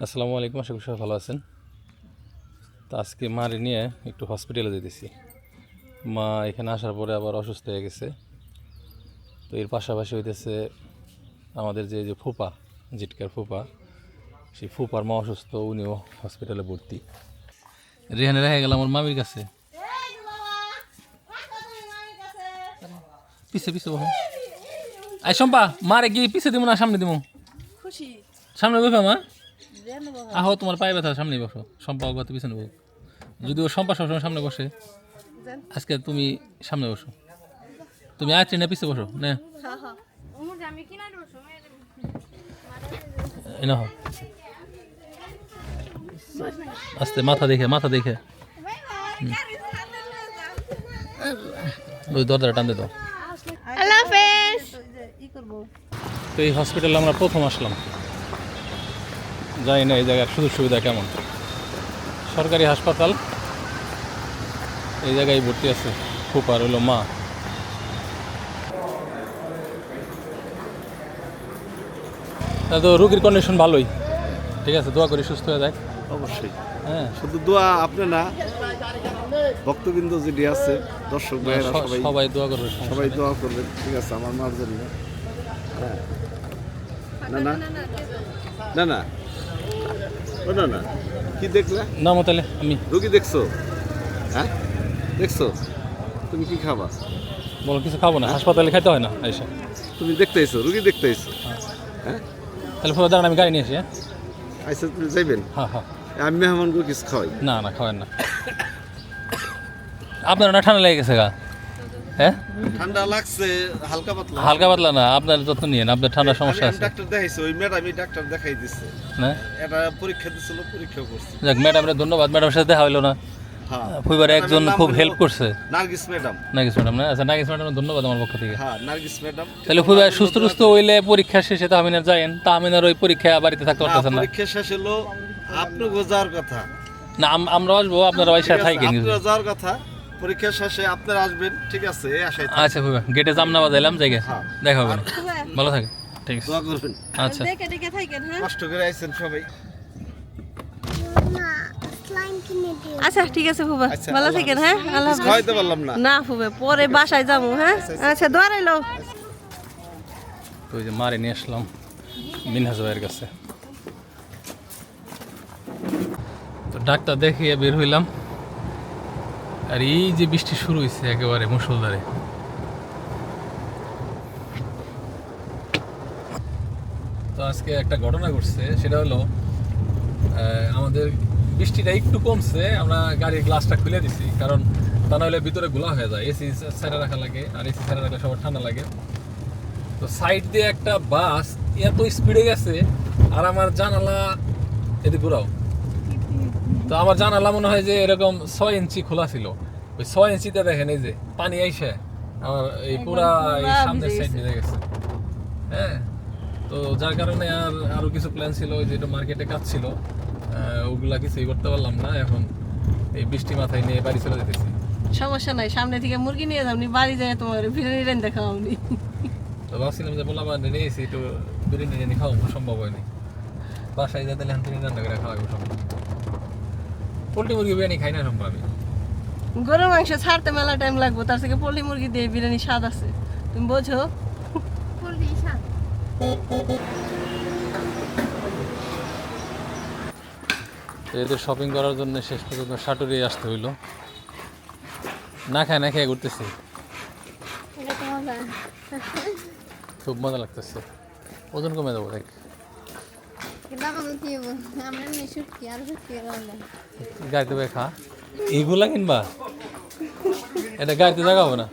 আসসালামু আলাইকুম, আশা করি সবাই ভালো আছেন। তো আজকে মারে নিয়ে একটু হসপিটালে যেতেছি। মা এখানে আসার পরে আবার অসুস্থ হয়ে গেছে। তো এর পাশাপাশি হইতেছে আমাদের যে ফুপা, জিটকার ফুপা, সেই ফুপার মা অসুস্থ, উনিও হসপিটালে ভর্তি। রেহানে রেখে গেলাম আমার মামির কাছে। পিছে পিছে বসো। আই শম্পা, মারে গিয়ে পিছে দিব না সামনে দিব? সামনে বসো মা। আহো, তোমার পায়ে ব্যথা, সামনে বসো। শম্পা অগত পিছনে বসো। যদিও শম্পা সবসময় সামনে বসে, আজকে তুমি সামনে বসো। তুমি আয় ট্রেনে পিছিয়ে বসো না। আস্তে, মাথা দেখে ওই দরজাটা টানতে দাও। তো এই হসপিটালে আমরা প্রথম আসলাম, জানি না এই জায়গার সুযোগ সুবিধা কেমন। সরকারি হাসপাতাল, এই জায়গায় ভর্তি আছে ফুপার হলো মা। তো রোগীর কন্ডিশন ভালোই, ঠিক আছে, দোয়া করি সুস্থ হয়ে যায়। অবশ্যই, হ্যাঁ, শুধু দোয়া আপনি না, ভক্তবৃন্দ যেটি আছে, দর্শক ভাইয়েরা সবাই দোয়া করবে, সবাই দোয়া করবেন, ঠিক আছে, আমার মার জন্য। হ্যাঁ, না না না না ও না না, কি দেখলে? না মতালে আমি রুগী দেখছো? হ্যাঁ দেখছো? তুমি কি খাবা? বলো কিছু খাবো না, হাসপাতালে খাইতে হয় না এসে। তুমি দেখতে আইছো, রুগী দেখতে আইছো? হ্যাঁ, তাহলে ফুপা দাঁড়ান, আমি গাড়ি নিয়ে আসি। হ্যাঁ আইসা তুমি যাইবেন? হ্যাঁ হ্যাঁ, আমি মেহমানকে কিছু খাওয়াই? না না, খাওয়ান না। আপনার না ঠান্ডা লেগে গেছে গা? হ্যাঁ, ঠান্ডা লাগছে হালকা পাতলা। হালকা পাতলা না, আপনার যত্ন নিয়েন, আপনার ঠান্ডার সমস্যা আছে। ডাক্তার দেখাইছে, ওই ম্যাডামই ডাক্তার দেখাই দিচ্ছে না, এটা পরীক্ষা দিছিল, পরীক্ষা করছে। যাক, ম্যাডামের ধন্যবাদ, ম্যাডামের সাথে দেখা হইলো না। হ্যাঁ, পরিবারে একজন খুব হেল্প করছে, নার্গিস ম্যাডাম। নার্গিস ম্যাডাম না? আচ্ছা, নার্গিস ম্যাডামের ধন্যবাদ আমার পক্ষ থেকে। হ্যাঁ, নার্গিস ম্যাডাম। তাহলে পরিবার সুস্থ হইলে পরীক্ষা শেষে তো আমিনার যায়েন, তা আমিনার ওই পরীক্ষা বাড়িতে থাকতে পারতেছেন না। পরীক্ষা শেষ হলো, আপনি যাওয়ার কথা না, আমরা আসবো, আপনারা ওই সাথে থাকেন। আপনারা যাওয়ার কথা, পরীক্ষা শেষে আপনারা আসবেন, ঠিক আছে? এই আশায় থাকি। আচ্ছা পরিবার, গেটে জামনা বাজাইলাম, জায়গা হ্যাঁ। দেখা হবে না। ভালো থাকে, ঠিক আছে, দোয়া করবেন। আচ্ছা। কষ্ট করে আইছেন সবাই। আচ্ছা ঠিক আছে ফুবা, আচ্ছা, ভালো আল্লাহ থাকেন। হাফেজ। হ্যাঁ, আল্লাহ কিছু খাওয়াইতে পারলাম না। না ফুবা, পরে বাসায় যাবো। হ্যাঁ, আচ্ছা, দোয়া রইলো। তো ওই যে মারে নিয়ে আসলাম মিনহাজ ভাইয়ের কাছে। তো ডাক্তার দেখিয়ে বের হইলাম, আর এই যে বৃষ্টি শুরু হয়েছে একেবারে মুষলধারে। তো আজকে একটা ঘটনা ঘটছে, সেটা হলো আমাদের বৃষ্টিটা একটু কমছে, আমরা গাড়ির গ্লাসটা খুলে দিছি, কারণ তা নাহলে ভিতরে গোলা হয়ে যায়। এসি ছেড়ে রাখা লাগে, আর এসি ছেড়ে রাখলে সবার ঠান্ডা লাগে। তো সাইড দিয়ে একটা বাস এত স্পিডে গেছে, আর আমার জানালা এদিকে ঘুরাও, তো আমার জানালা মনে হয় যে এরকম 6 ইঞ্চি খোলা ছিল। ওই 6 ইঞ্চিতে দেখেন এই যে পানি আইসে আমার এই পুরা এই সামনের সাইড দিয়ে গেছে। হ্যাঁ, তো যার কারণে আরো কিছু প্ল্যান ছিল, ওই যে মার্কেটে কাজ ছিল, ওগুলা কিছুই করতে পারলাম না। এখন এই বৃষ্টি মাথায় নিয়ে বাড়ি চলে যেতেছি। সমস্যা নাই, সামনে থেকে মুরগি নিয়ে যাবনি, বাড়ি যায় তোমার বিরিয়ানি রেন দেখাওনি। তো ভাবছিলাম যে বললাম নিয়েছি, একটু বিরিয়ানি খাওয়াবো, সম্ভব হয়নি। বাসায় যাতে তুমি রান্না করে খাওয়াবো সম্ভব। পোলট্রি মুরগি বিরিয়ানি খাই না সম্ভব আমি। গরুর মাংস ছাড়তে মেলা টাইম লাগবে, তার থেকে পোল্ট্রি মুরগি দিয়ে বিরিয়ানি স্বাদ আছে, তুমি বোঝো। এদের শপিং করার জন্য শেষ পর্যন্ত সাটুরি আসতে হইলো। না খেয়ে ঘুরতেছি, খুব মজা লাগতেছে। ওজন কমে যাবো দেখ। গাড়িতে বয়ে খা, এগুলা কিনবা? এটা গাড়িতে জায়গা হবে না,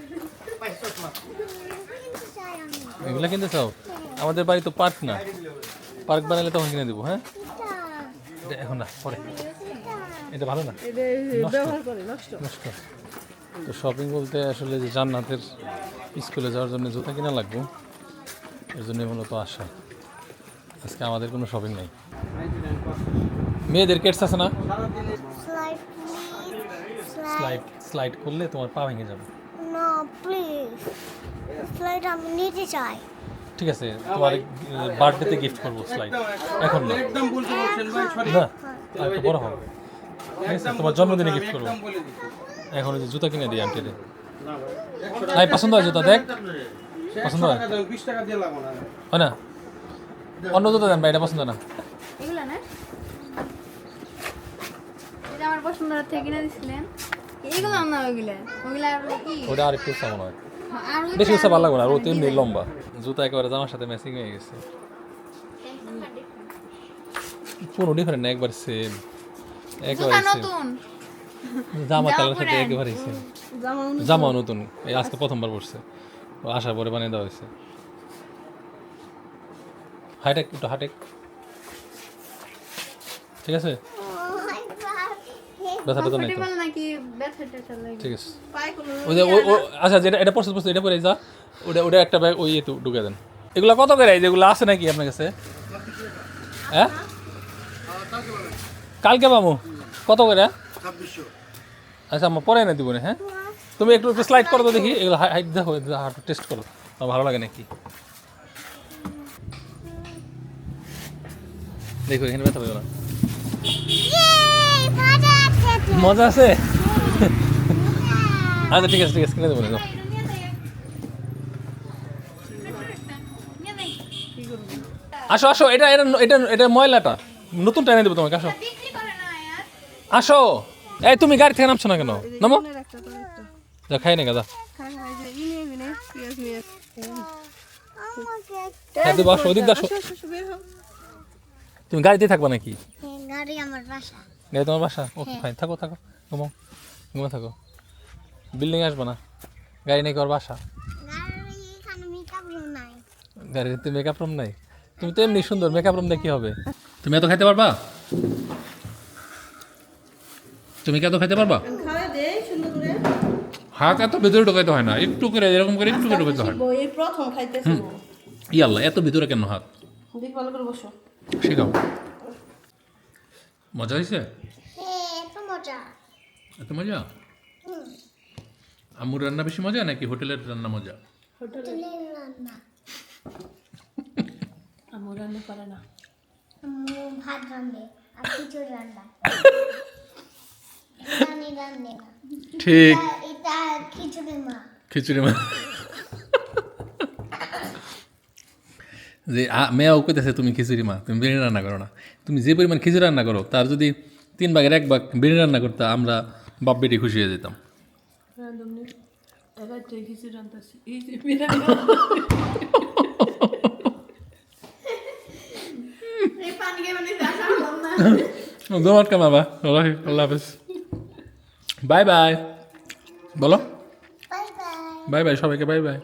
এগুলা কিনতে চাও? আমাদের বাড়ি তো পার্ক না, পার্ক বানালে তখন কিনে দেবো। হ্যাঁ, এখন না, পরে। এটা ভালো না, নষ্ট। তো শপিং বলতে আসলে যে জান্নাতের স্কুলে যাওয়ার জন্য জুতা কিনা লাগবে, এর জন্য মূলত আসা। আজকে আমাদের কোনো শপিং নেই। মেয়েদের কেটস আছে না? স্লাইড করলে তোমার পা ভেঙে যাবে। না প্লিজ, স্লাইড আমি নিতে চাই। ঠিক আছে, তোমার বার্থডেতে গিফট করবো স্লাইড, এখন না। না আর একটু বড় হবে ঠিক আছে? তোমার জন্মদিনে গিফট করবো এখন ওই যে জুতা কিনে দিই আন্টিরে তাই পছন্দ হয় জুতা দেখ পছন্দ হয় হয় না অন্য জুতা দেন ভাই এটা পছন্দ না এগুলা না এটা আমার পছন্দ থেকে কিনে দিছিলেন এইগুলো না ওইগুলা ওইগুলা কি ওটা আর একটু সামনে হয় আর ওই বেশি উঁচা ভালো লাগবে না আর ও তো এমনি লম্বা জুতা একেবারে জামার সাথে ম্যাচিং হয়ে গেছে কোনো ডিফারেন্ট না একবার সেম একবারে জুতা সেম নতুন জামা কালার সাথে একেবারে সেম জামা জামা নতুন এই আজকে প্রথমবার পড়ছে ও আসার পরে বানিয়ে দেওয়া হয়েছে হাইটেক একটু হাইটেক ঠিক আছে ব্যথা ট্যাথা নাই তো কমফোর্টেবল নাকি ব্যথা ট্যাথা লাগে ঠিক আছে পায়ে কোনো ওই যে আচ্ছা যেটা এটা পড়ছে এটা পরে যা ওটা একটা ব্যাগ ওই একটু ঢুকে দেন এগুলো কত করে এই যেগুলো আছে নাকি আপনার কাছে হ্যাঁ কালকে পাবো কত করে আচ্ছা আমার পরে না দিব না হ্যাঁ তুমি একটু একটু স্লাইড করো তো দেখি এগুলো হাইট দেখো হাঁটু টেস্ট করো আমার ভালো লাগে নাকি দেখো এখানে ব্যথা পাবে না মজা আছে আচ্ছা ঠিক আছে কিনে দেবো না যাও। আসো আসো এটা এটা এটা এটা ময়লাটা নতুন টাইনে দেবো তোমাকে আসো বিক্রি করে না यार আসো এই তুমি গাড়ি থেকে নামছো না কেন নামো একটা তো একটা যা খাই না গাদা খাই খাই যে ইনে বিনে পিয়াজ মিয়াজ হ্যাঁ দেবো আসো ওদিক আসো বের হও তুমি গাড়িতে থাকবা নাকি গাড়ি আমার বাসা গাড়ি তোমার বাসা ওকে ফাইন থাকো থাকো ঘুমাও ঘুমে থাকো বিল্ডিং আসবে না গাড়ি নাকি ওর বাসা গাড়ি এখানে মেকআপ রুম নাই গাড়িতে মেকআপ রুম নাই তুমি তো এমনি সুন্দর মেকআপ রুম দিয়ে কি হবে তুমি এত খাইতে পারবা তুমি কি এত খাইতে পারবা খাওয়া দে সুন্দর করে হাত এত ভিতরে ঢোকাইতে হয় না একটু করে এরকম করে একটু করে ঢোকাইতে হয় এই প্রথম খাইতেছি ইয়াল্লা এত ভিতরে কেন হাত দেখ ভালো করে বসো শেখাও মজা হয়েছে এত মজা এত মজা আম্মুর রান্না বেশি মজা নাকি হোটেলের রান্না মজা হোটেলের রান্না আমার রান্না পারে না আম্মু ভাত রান্ধে আর কিছু রান্না আমি রান্ধে না ঠিক এটা খিচুড়ি মা খিচুড়ি মা যে মেয়াও কইতেছে তুমি খিচুড়ি মা তুমি বিরিয়ানি রান্না করো না তুমি যে পরিমাণ খিচুড়ি রান্না করো তার যদি 3 ভাগের 1 ভাগ বিরিয়ানি রান্না করতে আমরা বাপ বেটি খুশি হয়ে যেতাম রান্ধুনি রাতে কিছু রান্তাছি এই যে বিরিয়ানি এই পানি কে মানে দেখা হলো না ধন্যবাদ কামাবা আল্লাহ হাফেজ বাই বাই বলো বাই বাই বাই বাই সবাইকে বাই বাই